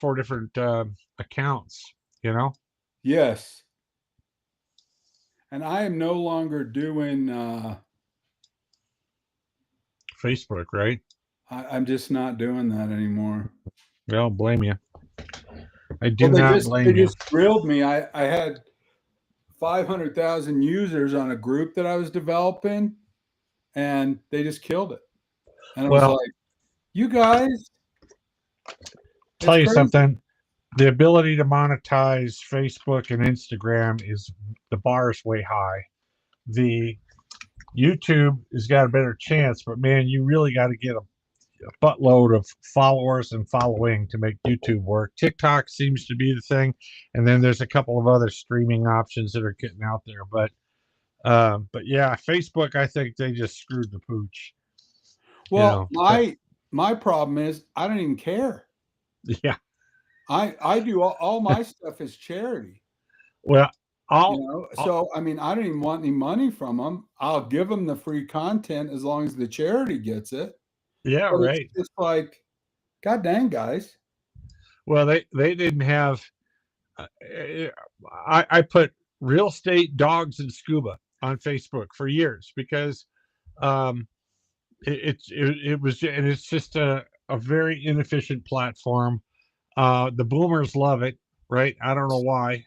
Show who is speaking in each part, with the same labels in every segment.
Speaker 1: four different accounts, you know?
Speaker 2: Yes. And I am no longer doing,
Speaker 1: Facebook, right?
Speaker 2: I'm just not doing that anymore.
Speaker 1: I don't blame you. I
Speaker 2: Well,
Speaker 1: do not
Speaker 2: they
Speaker 1: blame you.
Speaker 2: just grilled me. I had 500,000 users on a group that I was developing, and they just killed it. And I was
Speaker 1: Well,
Speaker 2: like, you guys, it's
Speaker 1: tell you
Speaker 2: crazy.
Speaker 1: something. The ability to monetize Facebook and Instagram is the bar is way high. The YouTube has got a better chance, but man, you really got to get a buttload of followers and following to make YouTube work. TikTok seems to be the thing, and then there's a couple of other streaming options that are getting out there. But yeah, Facebook, I think they just screwed the pooch. You
Speaker 2: Well,
Speaker 1: know, but
Speaker 2: my problem is I don't even care.
Speaker 1: yeah.
Speaker 2: I do all my stuff is charity.
Speaker 1: Well,
Speaker 2: You
Speaker 1: I'll,
Speaker 2: know,
Speaker 1: I'll
Speaker 2: so I mean, I don't even want any money from them. I'll give them the free content as long as the charity gets it.
Speaker 1: yeah,
Speaker 2: But it's
Speaker 1: right.
Speaker 2: just like, God dang, guys.
Speaker 1: Well, they didn't have. Uh, I put real estate, dogs, and scuba on Facebook for years because um, it was, and it's just a very inefficient platform. The boomers love it, right? I don't know why.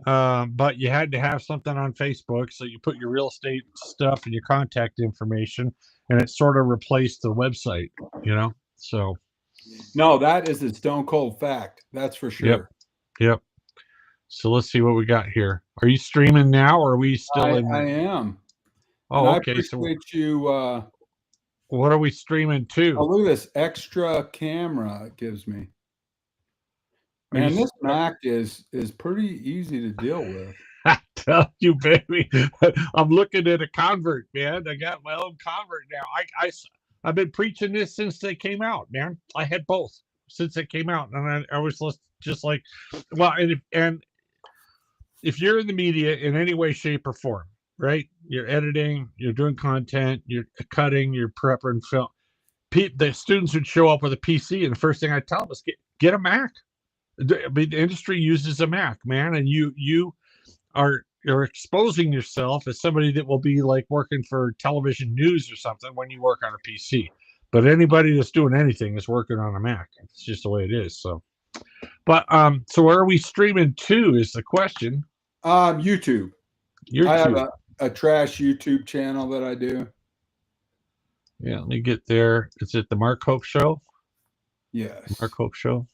Speaker 1: But you had to have something on Facebook, so you put your real estate stuff and your contact information, and it sort of replaced the website, you know. So,
Speaker 2: No, that is a stone cold fact. That's for
Speaker 1: yep,
Speaker 2: sure.
Speaker 1: yep. So let's see what we got here. Are you streaming now, or are we still
Speaker 2: I
Speaker 1: in?
Speaker 2: am. And
Speaker 1: Oh,
Speaker 2: I
Speaker 1: okay. So
Speaker 2: appreciate you.
Speaker 1: what are we streaming
Speaker 2: Oh,
Speaker 1: to?
Speaker 2: look at this extra camera it gives me.
Speaker 1: Are you?
Speaker 2: Man, this Mac is pretty easy to deal with.
Speaker 1: I tell you, baby, I'm looking at a convert, man. I got my own convert now. I've been preaching this since they came out, man. I had both since they came out, and I was just like, well, and if you're in the media in any way, shape, or form, right? You're editing, you're doing content, you're cutting, you're prepping film. The students would show up with a PC, and the first thing I tell them is get a Mac. I mean, the industry uses a Mac, man, and you are you're exposing yourself as somebody that will be like working for television news or something when you work on a PC. But anybody that's doing anything is working on a Mac. It's just the way it is. So, but so where are we streaming to is the question.
Speaker 2: YouTube. I have
Speaker 1: YouTube.
Speaker 2: a trash YouTube channel that I do.
Speaker 1: Yeah, let me get there. Is it the Mark Hope Show? Mark
Speaker 2: Yes.
Speaker 1: Hope Show.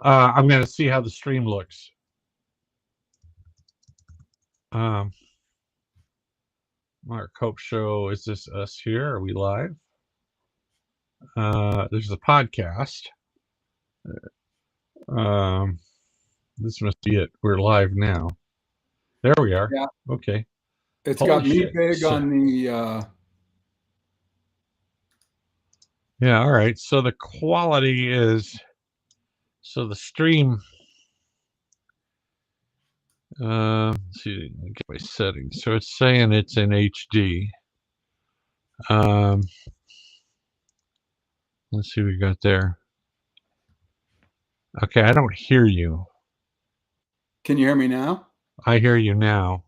Speaker 1: I'm going to see how the stream looks. Um, Mark Hope Show. Is this us here? Are we live? There's a podcast. Um, this must be it. We're live now. There we are.
Speaker 2: Yeah.
Speaker 1: Okay.
Speaker 2: It's
Speaker 1: Holy
Speaker 2: got me
Speaker 1: shit.
Speaker 2: big
Speaker 1: So,
Speaker 2: on the
Speaker 1: yeah. All right. So the quality is. So the stream. Let's see. Let me get my settings. So it's saying it's in HD. Um, let's see what we got there. Okay, I don't hear you.
Speaker 2: Can you hear me now?
Speaker 1: I hear you now.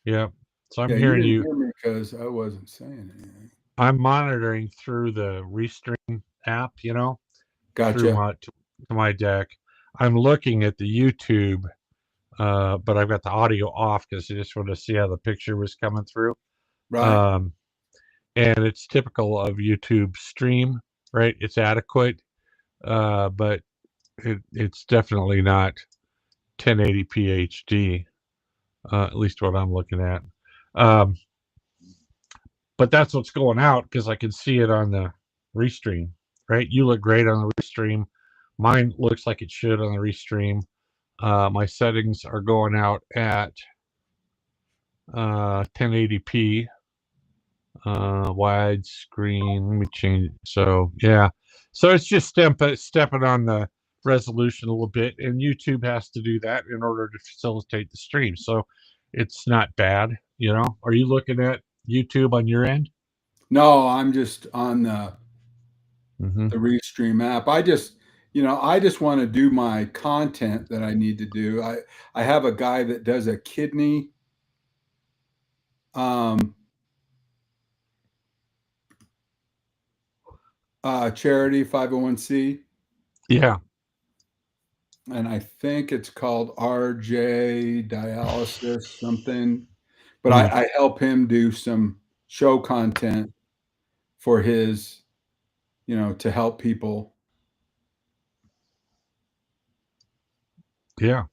Speaker 1: Yep. So I'm
Speaker 2: Yeah, you
Speaker 1: hearing
Speaker 2: didn't
Speaker 1: you.
Speaker 2: hear me because I wasn't saying anything.
Speaker 1: I'm monitoring through the Restream app, through
Speaker 2: Gotcha.
Speaker 1: my deck. I'm looking at the YouTube, but I've got the audio off because I just want to see how the picture was coming through.
Speaker 2: Right.
Speaker 1: Um, and it's typical of YouTube stream, right? It's adequate, but it's definitely not 1080p HD, at least what I'm looking at. Um, but that's what's going out because I can see it on the restream, right? You look great on the restream. Mine looks like it should on the restream. My settings are going out at 1080p widescreen. Let me change it. So yeah, so it's just stepping on the resolution a little bit, and YouTube has to do that in order to facilitate the stream. So it's not bad. Are you looking at YouTube on your end?
Speaker 2: No, I'm just on
Speaker 1: Mm-hmm.
Speaker 2: the Restream app. I just you know, I just want to do my content that I need to do. I have a guy that does a kidney charity 501c.
Speaker 1: Yeah.
Speaker 2: And I think it's called RJ Dialysis something. But I help him do some show content for his, you know, to help people.
Speaker 1: Yeah.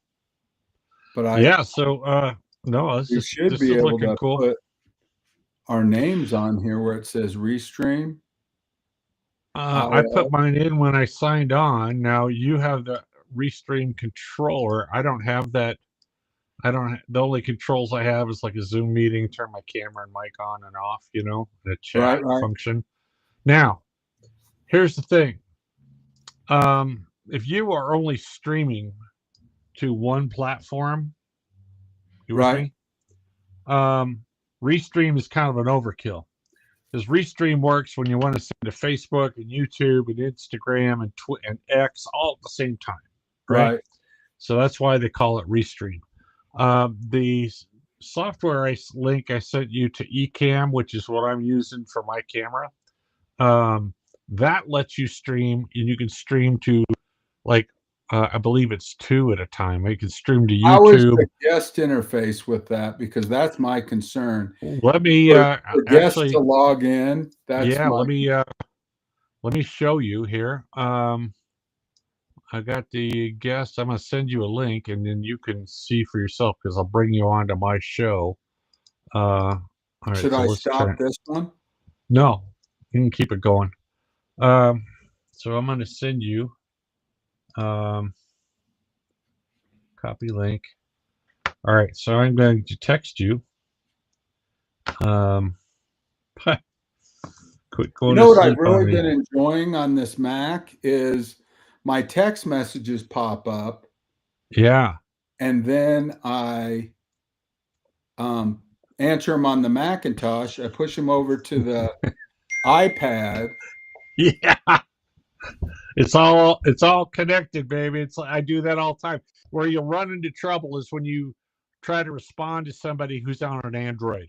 Speaker 2: But
Speaker 1: yeah. So no,
Speaker 2: we should be
Speaker 1: is
Speaker 2: able
Speaker 1: looking
Speaker 2: to
Speaker 1: cool.
Speaker 2: put our names on here where it says Restream.
Speaker 1: I put mine in when I signed on. Now you have the Restream controller. I don't have that. The only controls I have is like a Zoom meeting, turn my camera and mic on and off, you know, the chat function. Now, here's the thing. If you are only streaming to one platform, you with me? Restream is kind of an overkill. Because Restream works when you want to send to Facebook and YouTube and Instagram and X all at the same time, right? So that's why they call it Restream. The software link I sent you to Ecamm, which is what I'm using for my camera, that lets you stream, and you can stream to like I believe it's 2 at a time. You can stream to YouTube.
Speaker 2: How is the guest interface with that? Because that's my concern.
Speaker 1: Let me
Speaker 2: for guests to log in. That's
Speaker 1: let me show you here. I got the guest. I'm going to send you a link, and then you can see for yourself because I'll bring you onto my show. All right,
Speaker 2: should I stop this one?
Speaker 1: No, you can keep it going. So I'm going to send you copy link. All right, so I'm going to text you. Quit going.
Speaker 2: You know what I've really been enjoying on this Mac is my text messages pop up.
Speaker 1: Yeah.
Speaker 2: And then I answer them on the Macintosh. I push them over to the iPad.
Speaker 1: Yeah. It's all connected, baby. I do that all the time. Where you'll run into trouble is when you try to respond to somebody who's on an Android.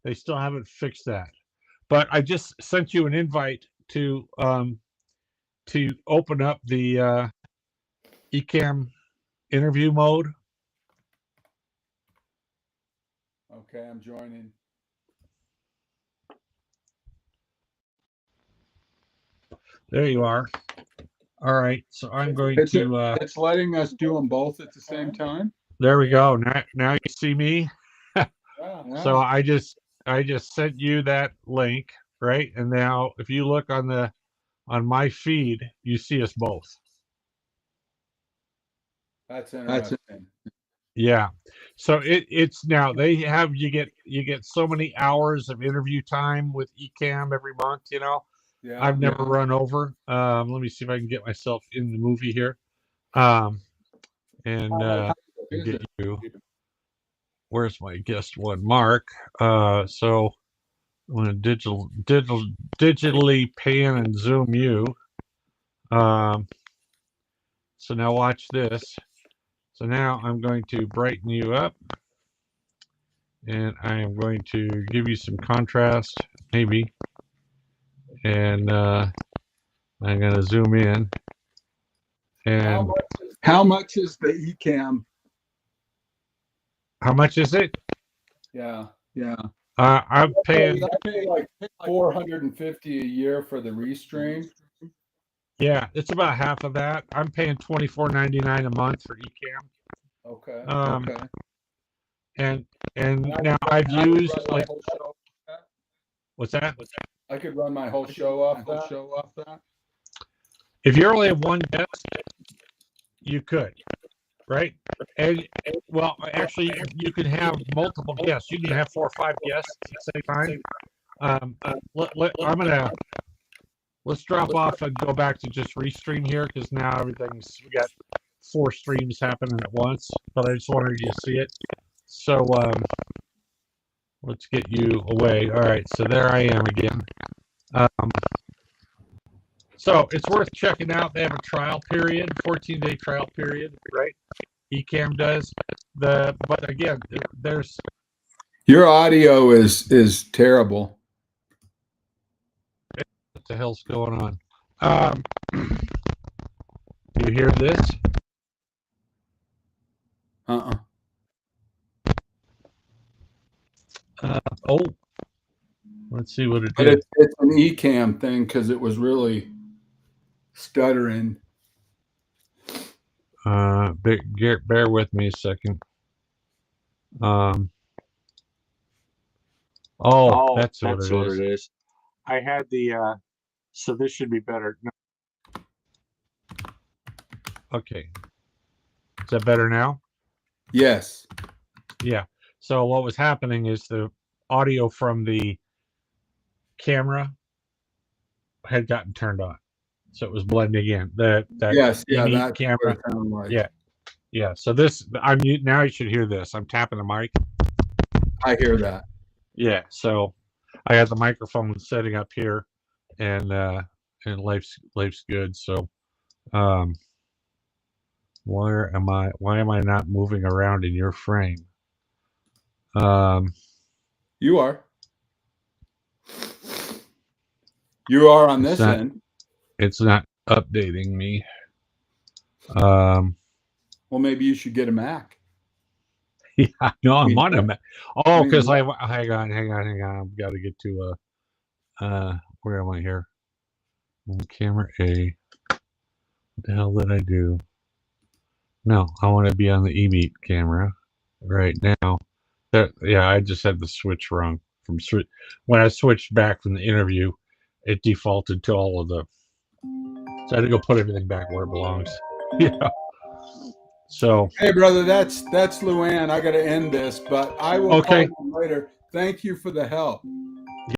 Speaker 1: They still haven't fixed that. But I just sent you an invite to open up the Ecamm interview mode.
Speaker 2: Okay, I'm joining.
Speaker 1: There you are. All right, so I'm going to.
Speaker 2: It's letting us do them both at the same time.
Speaker 1: There we go. Now you see me. Yeah. So I just sent you that link, right? And now if you look on my feed, you see us both.
Speaker 2: That's interesting.
Speaker 1: Yeah. So it's now they have you get so many hours of interview time with Ecamm every month, you know. Yeah, I've never run over. Let me see if I can get myself in the movie here. Get you. Where's my guest one? Mark. So I'm going to digitally pan and zoom you. So now watch this. So now I'm going to brighten you up. And I am going to give you some contrast, maybe. And I'm going to zoom in. And
Speaker 2: how much is the Ecamm?
Speaker 1: How much is it?
Speaker 2: Yeah.
Speaker 1: I'm paying.
Speaker 2: I pay like $450 a year for the Restream.
Speaker 1: Yeah, it's about half of that. I'm paying $24.99 a month for Ecamm.
Speaker 2: Okay.
Speaker 1: And now I've used like. What's that?
Speaker 2: I could run my whole show off that.
Speaker 1: If you only have one guest, you could, right? And well, actually, you can have multiple guests. You can have 4 or 5 guests at the same time. Let's drop off and go back to just Restream here because now we got 4 streams happening at once. But I just wanted you to see it. So let's get you away. All right, so there I am again. So it's worth checking out. They have a trial period, 14-day trial period, right? Ecamm does. But again, there's
Speaker 2: Your audio is terrible.
Speaker 1: what the hell's going on? You hear this? Oh, let's see what it
Speaker 2: But
Speaker 1: did.
Speaker 2: it's an Ecamm thing because it was really stuttering.
Speaker 1: Bear with me a second. Oh, that's what it is. I had the so this should be better. No. Okay. Is that better now?
Speaker 2: Yes.
Speaker 1: Yeah. So what was happening is the audio from the camera had gotten turned on. So it was blending in. That
Speaker 2: Yes, yeah,
Speaker 1: unique
Speaker 2: that's
Speaker 1: camera.
Speaker 2: what it sounded like.
Speaker 1: Yeah. Yeah. So this now you should hear this. I'm tapping the mic.
Speaker 2: I hear that.
Speaker 1: Yeah. So I got the microphone setting up here and life's good. So why am I not moving around in your frame?
Speaker 2: You are. You are on this end.
Speaker 1: It's not updating me.
Speaker 2: Well, maybe you should get a Mac.
Speaker 1: Yeah, no, I'm on a Mac. Oh, because
Speaker 2: I
Speaker 1: hang on. I've got to get to where am I here? Camera A. What the hell did I do? No, I want to be on the eMeet camera right now. Yeah, I just had the switch wrong from when I switched back from the interview. It defaulted to all of the. So I had to go put everything back where it belongs. Yeah. So.
Speaker 2: Hey, brother, that's Luann. I got to end this, but I will call you later. Thank you for the help.